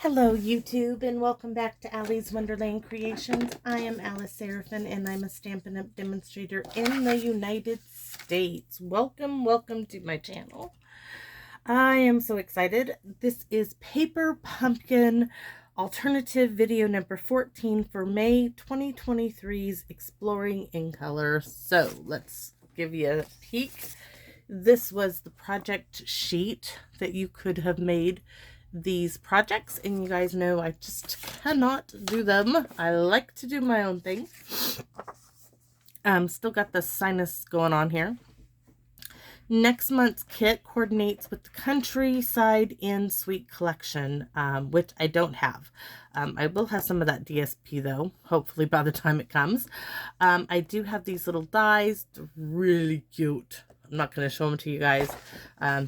Hello YouTube and welcome back to Allie's Wonderland Creations. I am Alice Seraphin and I'm a Stampin' Up! Demonstrator in the United States. Welcome to my channel. I am so excited. This is Paper Pumpkin alternative video number 14 for May 2023's Exploring in Color. So let's give you a peek. This was the project sheet that you could have made these projects, and you guys know I just cannot do them. I like to do my own thing. Still got the sinus going on here. Next month's kit coordinates with the Countryside Inn Suite collection, which I don't have. I will have some of that DSP though, hopefully by the time it comes. I do have these little dies. They're really cute. I'm not going to show them to you guys.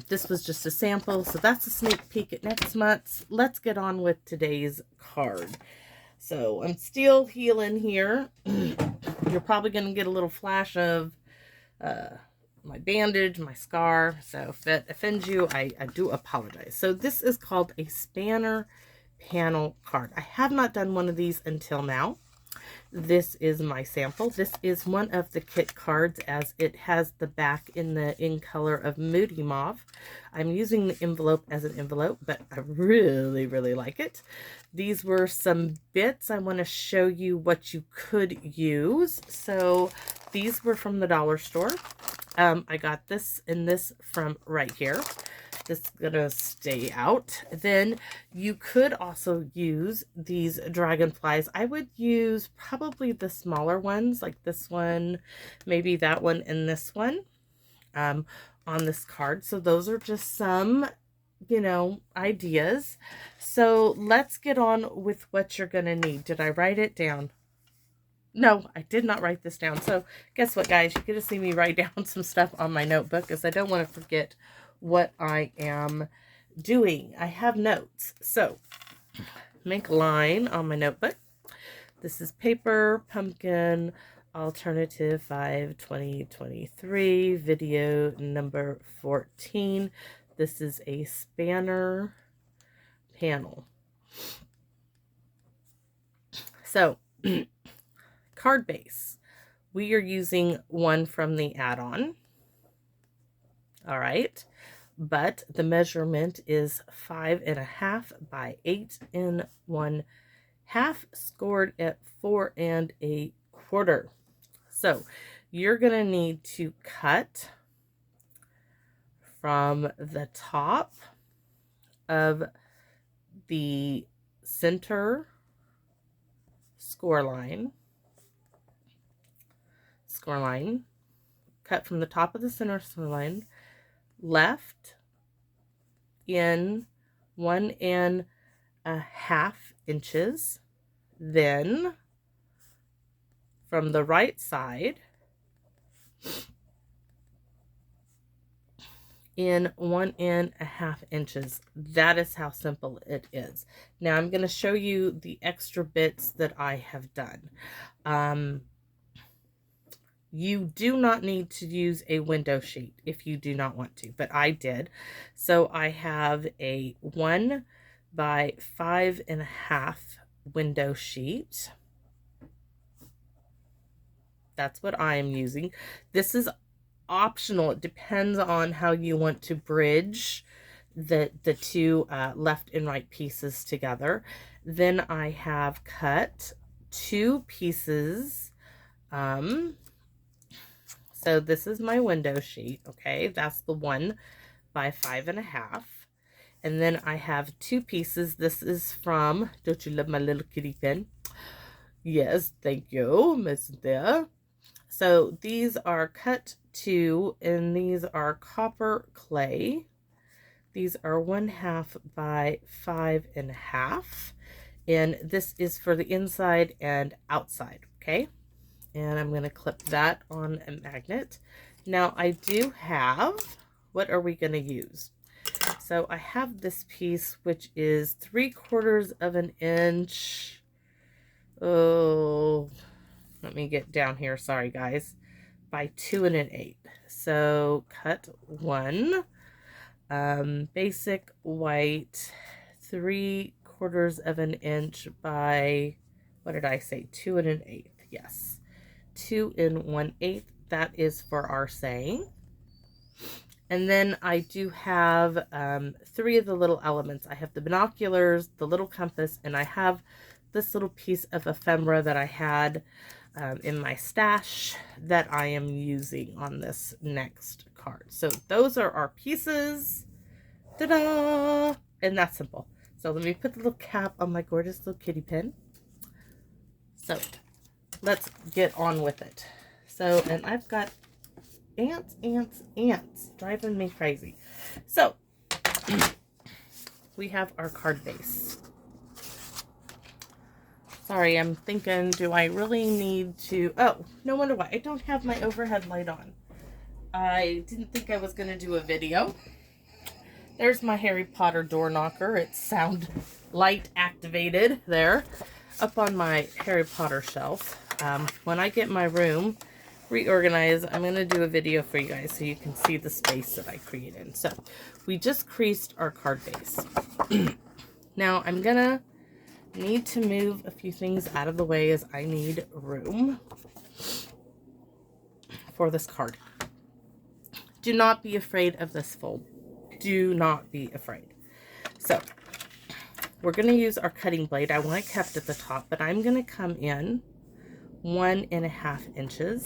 This was just a sample, so that's a sneak peek at next month's. Let's get on with today's card. So I'm still healing here. You're probably going to get a little flash of my bandage, my scar. So if it offends you, I do apologize. So this is called a spanner panel card. I have not done one of these until now. This is my sample. This is one of the kit cards as it has the back in color of Moody Mauve. I'm using the envelope as an envelope, but I really like it. These were some bits. I want to show you what you could use. So these were from the dollar store. I got this and this from right here. This is gonna stay out. Then you could also use these dragonflies. I would use probably the smaller ones, like this one, maybe that one, and this one on this card. So those are just some, ideas. So let's get on with what you're gonna need. Did I write it down? No, I did not write this down. So guess what, guys? You're going to see me write down some stuff on my notebook because I don't want to forget what I am doing. I have notes. So make a line on my notebook. This is Paper Pumpkin Alternative 5 2023 video number 14. This is a spanner panel. So card base, we are using one from the add-on. All right, but the measurement is 5.5 by 8 1/2, scored at 4 1/4. So you're gonna need to cut from the top of the center score line, cut from the top of the center score line, left in 1.5 inches, then from the right side in 1.5 inches. That is how simple it is. Now I'm going to show you the extra bits that I have done. You do not need to use a window sheet if you do not want to, but I did. So I have a 1 by 5.5 window sheet. That's what I am using. This is optional. It depends on how you want to bridge the two left and right pieces together. Then I have cut 2 pieces. So this is my window sheet, okay? That's the 1 by 5.5. And then I have 2 pieces. This is from, don't you love my little kitty pen? Yes, thank you, Miss There. So these are cut 2, and these are copper clay. These are 1/2 by 5.5. And this is for the inside and outside, okay? And I'm going to clip that on a magnet. Now I do have, what are we going to use? So I have this piece, which is 3/4 of an inch. Oh, let me get down here. Sorry, guys. By 2 1/8. So cut 1. Basic white 3/4 3/4 of an inch by, what did I say, 2 1/8. Yes, 2 1/8. That is for our saying. And then I do have 3 of the little elements. I have the binoculars, the little compass, and I have this little piece of ephemera that I had in my stash that I am using on this next card. So those are our pieces. Ta-da! And that's simple. So let me put the little cap on my gorgeous little kitty pin. So let's get on with it. So, and I've got ants driving me crazy. So we have our card base. Sorry, I'm thinking, do I really need to, oh, no wonder why I don't have my overhead light on. I didn't think I was going to do a video. There's my Harry Potter door knocker. It's sound light activated there up on my Harry Potter shelf. When I get my room reorganized, I'm going to do a video for you guys so you can see the space that I created. So we just creased our card base. Now I'm going to need to move a few things out of the way as I need room for this card. Do not be afraid of this fold. Do not be afraid. So we're going to use our cutting blade. I want it kept at the top, but I'm going to come in 1.5 inches.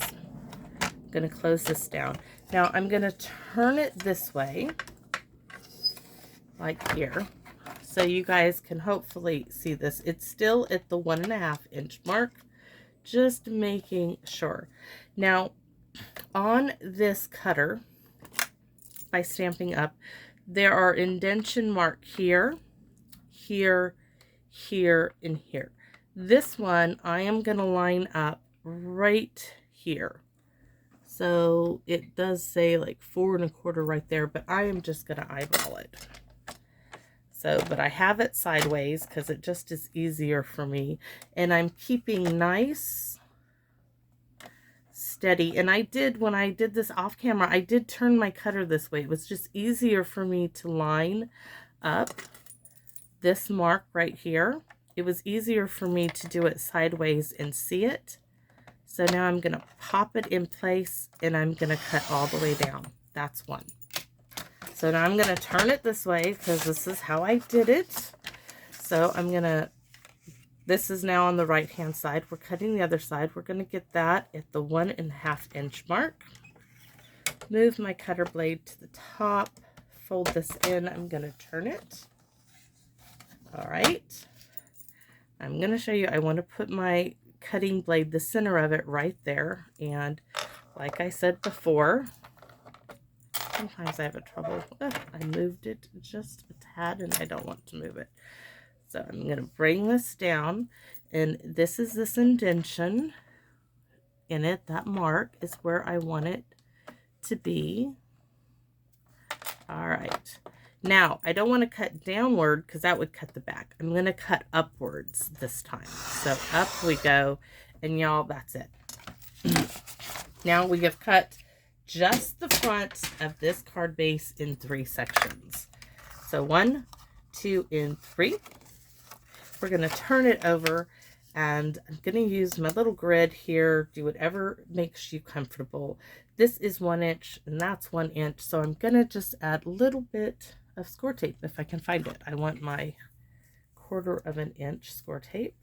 I'm going to close this down. Now I'm going to turn it this way, like here, so you guys can hopefully see this. It's still at the 1.5 inch mark, just making sure. Now on this cutter, by Stampin' Up, there are indentation marks here, here, here, and here. This one I am going to line up right here. So it does say like 4 1/4 right there, but I am just going to eyeball it. So, but I have it sideways because it just is easier for me. And I'm keeping nice, steady. And I did, when I did this off camera, I did turn my cutter this way. It was just easier for me to line up this mark right here. It was easier for me to do it sideways and see it. So now I'm going to pop it in place and I'm going to cut all the way down. That's one. So now I'm going to turn it this way because this is how I did it. So I'm going to, this is now on the right hand side. We're cutting the other side. We're going to get that at the 1.5 inch mark. Move my cutter blade to the top. Fold this in. I'm going to turn it. All right. I'm going to show you, I want to put my cutting blade, the center of it right there. And like I said before, sometimes I have a trouble. I moved it just a tad and I don't want to move it. So I'm going to bring this down, and this is this indentation in it. That mark is where I want it to be. All right. Now, I don't want to cut downward because that would cut the back. I'm going to cut upwards this time. So up we go, and y'all, that's it. Now we have cut just the front of this card base in 3 sections. So 1, 2, and 3. We're going to turn it over, and I'm going to use my little grid here. Do whatever makes you comfortable. This is 1 inch, and that's 1 inch. So I'm going to just add a little bit of score tape if I can find it. I want my 1/4 inch score tape.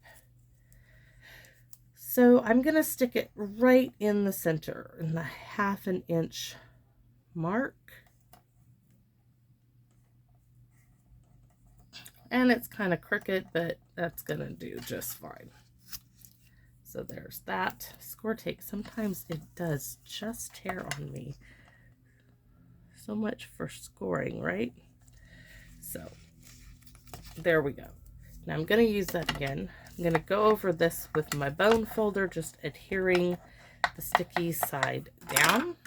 So I'm going to stick it right in the center, in the 1/2 inch mark. And it's kind of crooked, but that's going to do just fine. So there's that. Score tape, sometimes it does just tear on me. So much for scoring, right? So there we go. Now I'm going to use that again. I'm going to go over this with my bone folder, just adhering the sticky side down.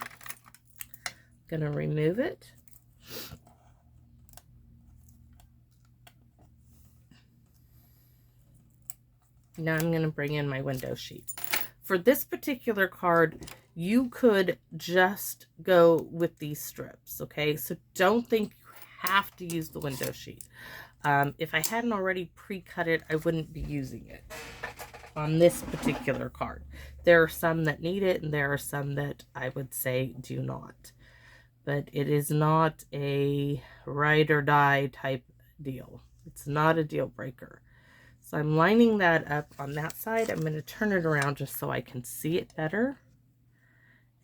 I'm going to remove it. Now I'm going to bring in my window sheet. For this particular card, you could just go with these strips, okay? So don't think you have to use the window sheet. If I hadn't already pre-cut it, I wouldn't be using it on this particular card. There are some that need it, and there are some that I would say do not. But it is not a ride or die type deal. It's not a deal breaker. So I'm lining that up on that side. I'm going to turn it around just so I can see it better.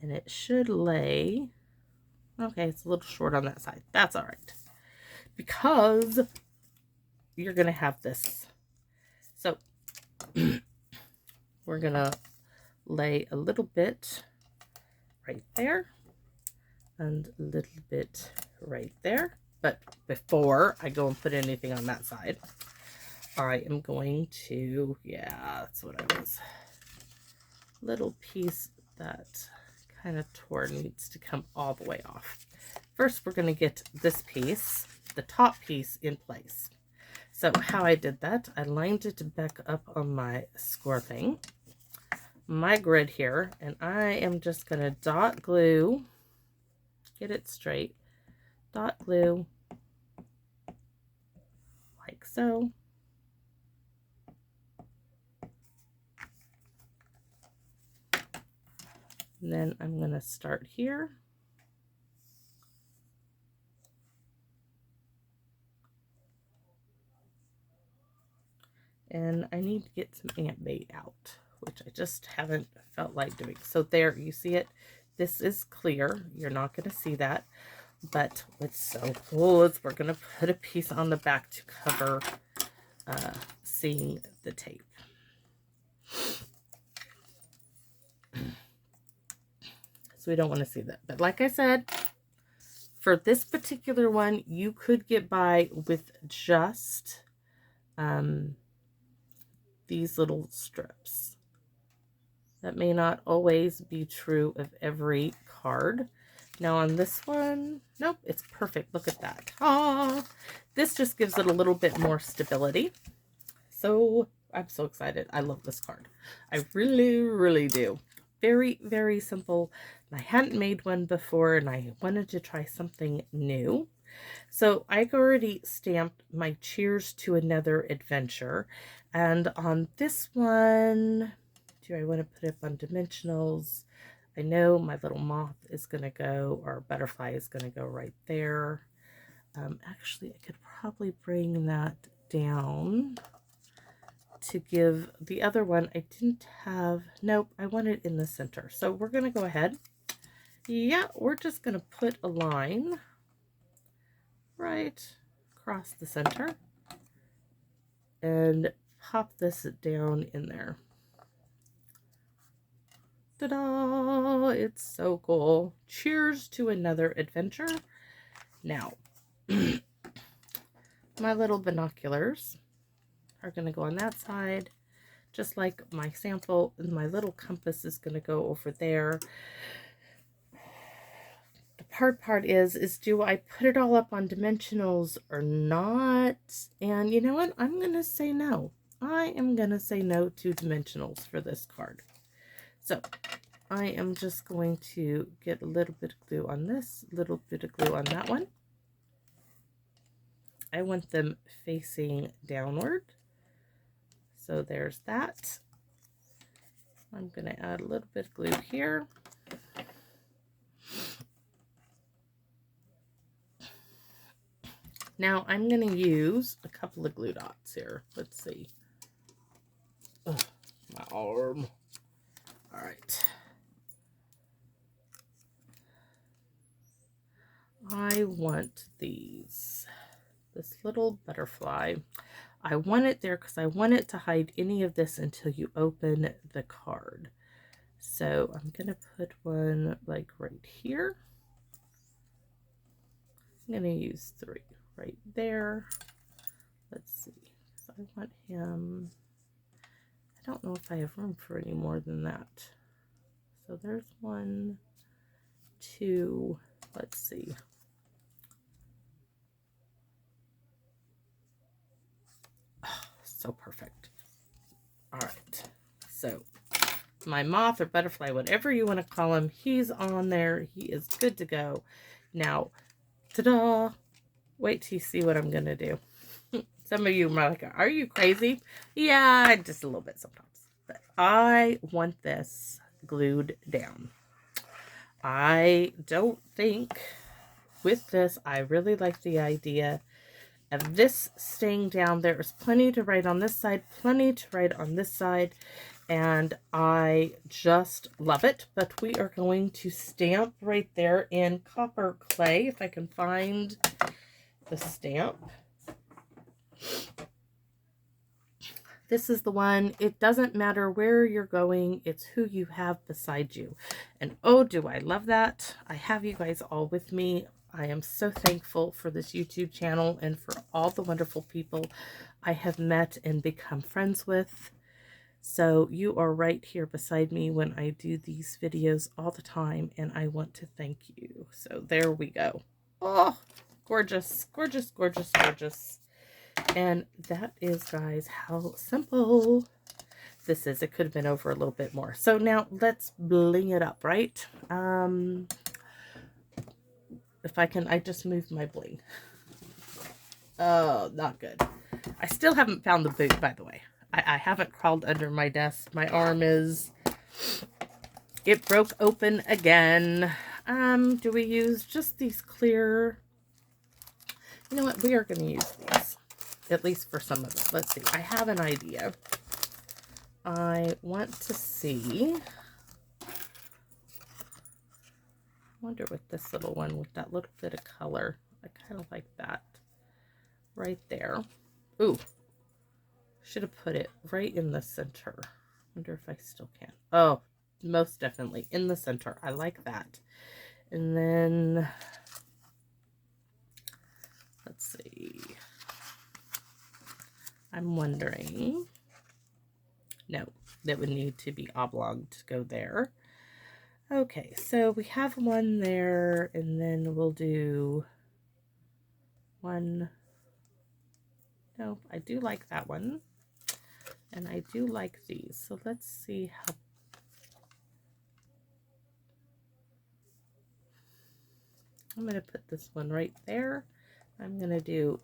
And it should lay... Okay, it's a little short on that side. That's all right. Because you're going to have this. So we're going to lay a little bit right there. And a little bit right there. But before I go and put anything on that side, I am going to... Yeah, that's what I was... Little piece that kind of tore needs to come all the way off. First, we're going to get this piece, the top piece, in place. So how I did that, I lined it back up on my score thing, my grid here, and I am just going to dot glue, get it straight, dot glue, like so. And then I'm going to start here. And I need to get some ant bait out, which I just haven't felt like doing. So there, you see it? This is clear. You're not going to see that. But what's so cool is we're going to put a piece on the back to cover seeing the tape. So we don't want to see that. But like I said, for this particular one, you could get by with just these little strips. That may not always be true of every card. Now on this one, nope, it's perfect. Look at that. Ah, this just gives it a little bit more stability. So I'm so excited. I love this card. I really, really do. Very, very simple. I hadn't made one before and I wanted to try something new. So I already stamped my Cheers to Another Adventure. And on this one, do I want to put it up on dimensionals? I know my little moth is going to go, or butterfly is going to go right there. Actually, I could probably bring that down to give the other one. I didn't have, nope, I want it in the center. So we're going to go ahead. Yeah, we're just going to put a line right across the center and pop this down in there. Ta-da! It's so cool. Cheers to another adventure. Now, my little binoculars are going to go on that side, just like my sample, and my little compass is going to go over there. The hard part is do I put it all up on dimensionals or not? And you know what? I'm going to say no. I am going to say no to dimensionals for this card. So I am just going to get a little bit of glue on this, a little bit of glue on that one. I want them facing downward. So there's that. I'm going to add a little bit of glue here. Now I'm going to use a couple of glue dots here. Let's see. Ugh, my arm. All right. I want these. This little butterfly. I want it there because I want it to hide any of this until you open the card. So I'm going to put one like right here. I'm going to use 3 right there. Let's see. So I want him. I don't know if I have room for any more than that. So there's 1, 2, let's see. Oh, so perfect. All right. So my moth or butterfly, whatever you want to call him, he's on there. He is good to go. Now, ta-da! Wait till you see what I'm going to do. Some of you are like, are you crazy? Yeah, just a little bit sometimes. But I want this glued down. I don't think with this, I really like the idea of this staying down. There's plenty to write on this side, plenty to write on this side, and I just love it. But we are going to stamp right there in copper clay, if I can find the stamp. This is the one. It doesn't matter where you're going, it's who you have beside you. And oh, do I love that. I have you guys all with me. I am so thankful for this YouTube channel and for all the wonderful people I have met and become friends with. So you are right here beside me when I do these videos all the time, and I want to thank you. So there we go. Oh, gorgeous, gorgeous, gorgeous, gorgeous. And that is, guys, how simple this is. It could have been over a little bit more. So now let's bling it up, right? If I can, I just moved my bling. Oh, not good. I still haven't found the boot, by the way. I haven't crawled under my desk. My arm is... It broke open again. Do we use just these clear... You know what? We are going to use these. At least for some of them. Let's see. I have an idea. I want to see. I wonder with this little one with that little bit of color. I kind of like that. Right there. Ooh. Should have put it right in the center. Wonder if I still can. Oh, most definitely in the center. I like that. And then let's see. I'm wondering. No, that would need to be oblong to go there. Okay, so we have one there, and then we'll do one. Nope, I do like that one. And I do like these. So let's see how. I'm going to put this one right there. I'm going to do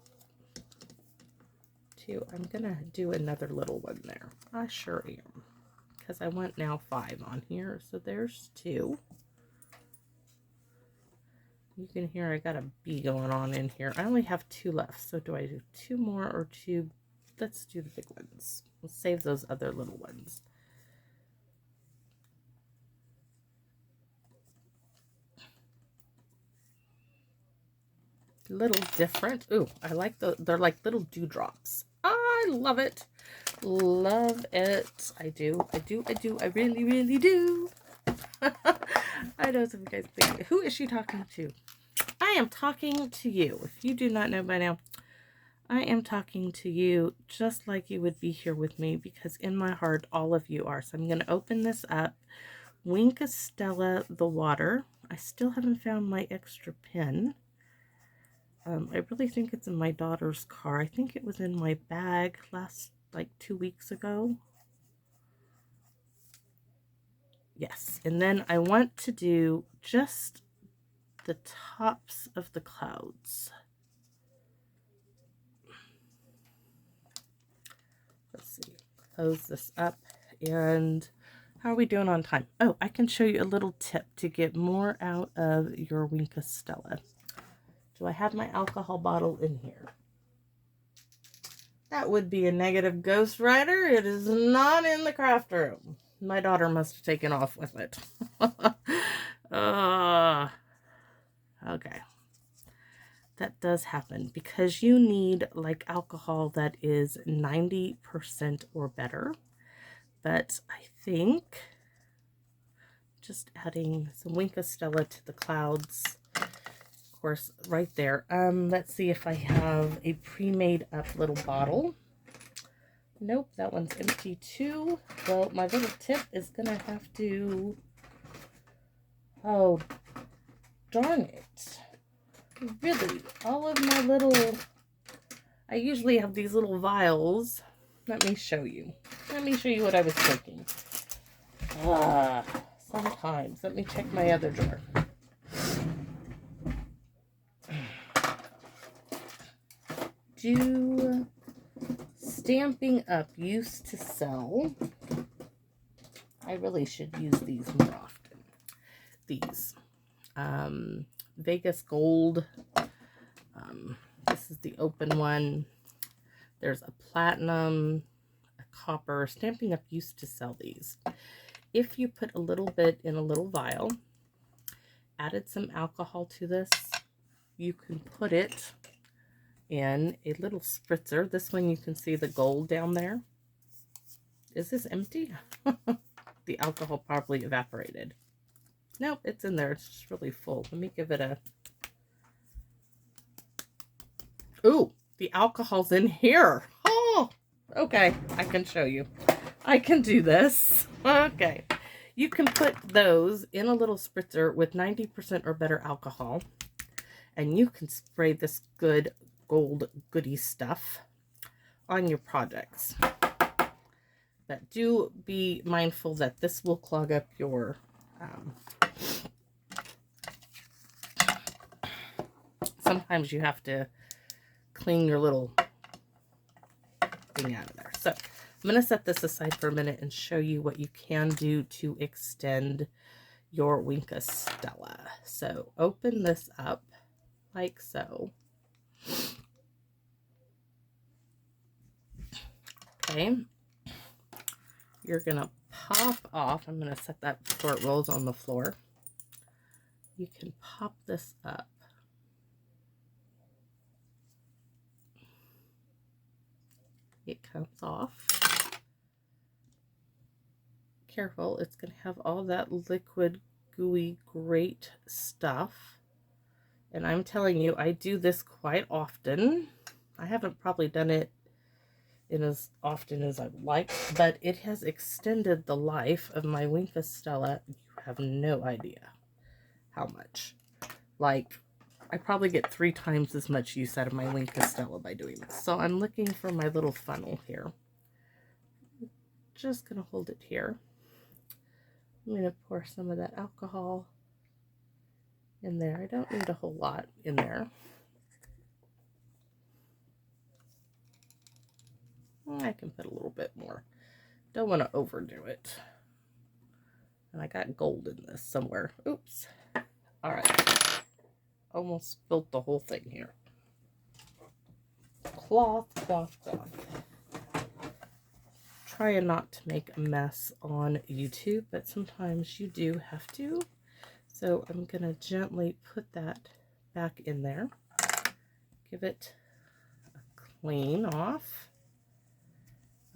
two. I'm going to do another little one there. I sure am. Because I want now 5 on here. So there's 2. You can hear I got a bee going on in here. I only have 2 left. So do I do 2 more or 2? Let's do the big ones. We'll save those other little ones. Little different. Ooh, I like they're like little dewdrops. I love it. Love it. I do. I really, really do. I know some of you guys think, who is she talking to? I am talking to you. If you do not know by now, I am talking to you just like you would be here with me, because in my heart, all of you are. So I'm going to open this up. Wink of Stella, the water. I still haven't found my extra pen. I really think it's in my daughter's car. I think it was in my bag like 2 weeks ago. Yes, and then I want to do just the tops of the clouds. Let's see, close this up. And how are we doing on time? Oh, I can show you a little tip to get more out of your Wink of Stella. Do I have my alcohol bottle in here? That would be a negative Ghost Rider. It is not in the craft room. My daughter must have taken off with it. Okay. That does happen because you need like alcohol that is 90% or better. But I think just adding some Wink of Stella to the clouds, of course, right there. Let's see if I have a pre-made up little bottle. Nope, that one's empty too. Well, my little tip is gonna have to, oh, darn it. Really, all of my little, I usually have these little vials. Let me show you. Let me show you what I was thinking. Sometimes. Let me check my other drawer. Do Stamping Up used to sell. I really should use these more often. These. Vegas Gold. This is the open one. There's a platinum, a copper. Stamping Up used to sell these. If you put a little bit in a little vial, added some alcohol to this, you can put it in a little spritzer. This one you can see the gold down there. Is this empty? The alcohol probably evaporated. Nope, it's in there. It's just really full. Let me give it a... Ooh, the alcohol's in here. Oh, okay. I can show you. I can do this. Okay. You can put those in a little spritzer with 90% or better alcohol. And you can spray this good gold goodie stuff on your projects. But do be mindful that this will clog up your... sometimes you have to clean your little thing out of there. So I'm going to set this aside for a minute and show you what you can do to extend your Winka Stella. So open this up like so. Okay. You're going to pop off. I'm going to set that before it rolls on the floor. You can pop this up. It comes off. Careful, it's going to have all that liquid, gooey, great stuff. And I'm telling you, I do this quite often. I haven't probably done it in as often as I would like, but it has extended the life of my Winka Stella. You have no idea how much. Like, I probably get 3 times as much use out of my Winka Stella by doing this. So I'm looking for my little funnel here. Just going to hold it here. I'm going to pour some of that alcohol in there. I don't need a whole lot in there. I can put a little bit more. Don't want to overdo it. And I got gold in this somewhere. Oops. All right. Almost spilled the whole thing here. Cloth, cloth, cloth. Trying not to make a mess on YouTube, but sometimes you do have to. So I'm going to gently put that back in there. Give it a clean off.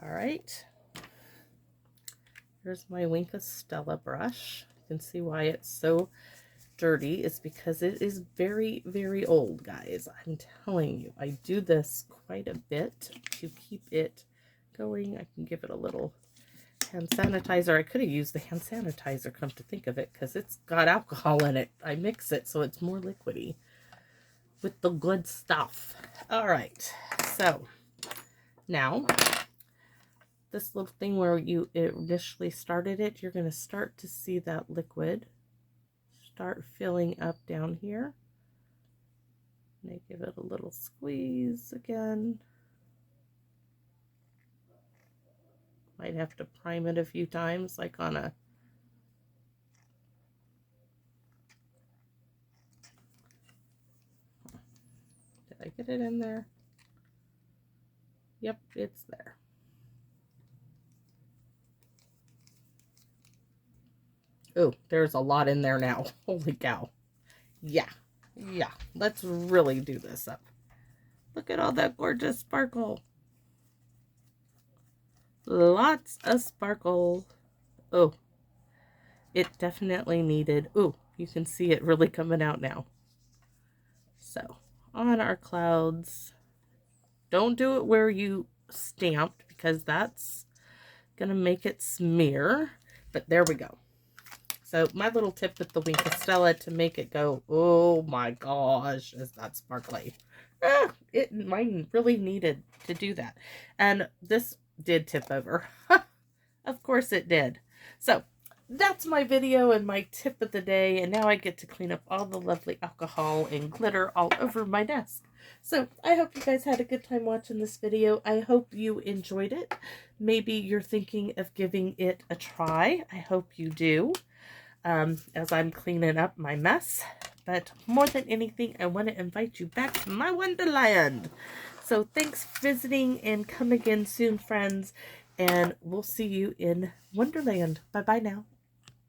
All right. Here's my Winka Stella brush. You can see why it's so dirty. It's because it is very, very old, guys. I'm telling you, I do this quite a bit to keep it going. I can give it a little hand sanitizer. I could have used the hand sanitizer, come to think of it, because it's got alcohol in it. I mix it so it's more liquidy with the good stuff. All right, so now this little thing where you initially started it, you're going to start to see that liquid start filling up down here. And I give it a little squeeze again. Might have to prime it a few times, like on a... Did I get it in there? Yep, it's there. Oh, there's a lot in there now. Holy cow. Yeah. Let's really do this up. Look at all that gorgeous sparkle. Lots of sparkle. Oh, it definitely needed... Oh, you can see it really coming out now. So, on our clouds. Don't do it where you stamped, because that's going to make it smear. But there we go. So my little tip with the Winka Stella to make it go, oh my gosh, is that sparkly. Mine really needed to do that. And this did tip over. Of course it did. So that's my video and my tip of the day, and now I get to clean up all the lovely alcohol and glitter all over my desk. So I hope you guys had a good time watching this video. I hope you enjoyed it. Maybe you're thinking of giving it a try. I hope you do, as I'm cleaning up my mess. But more than anything, I want to invite you back to my Wonderland. So thanks for visiting, and come again soon, friends. And we'll see you in Wonderland. Bye-bye now.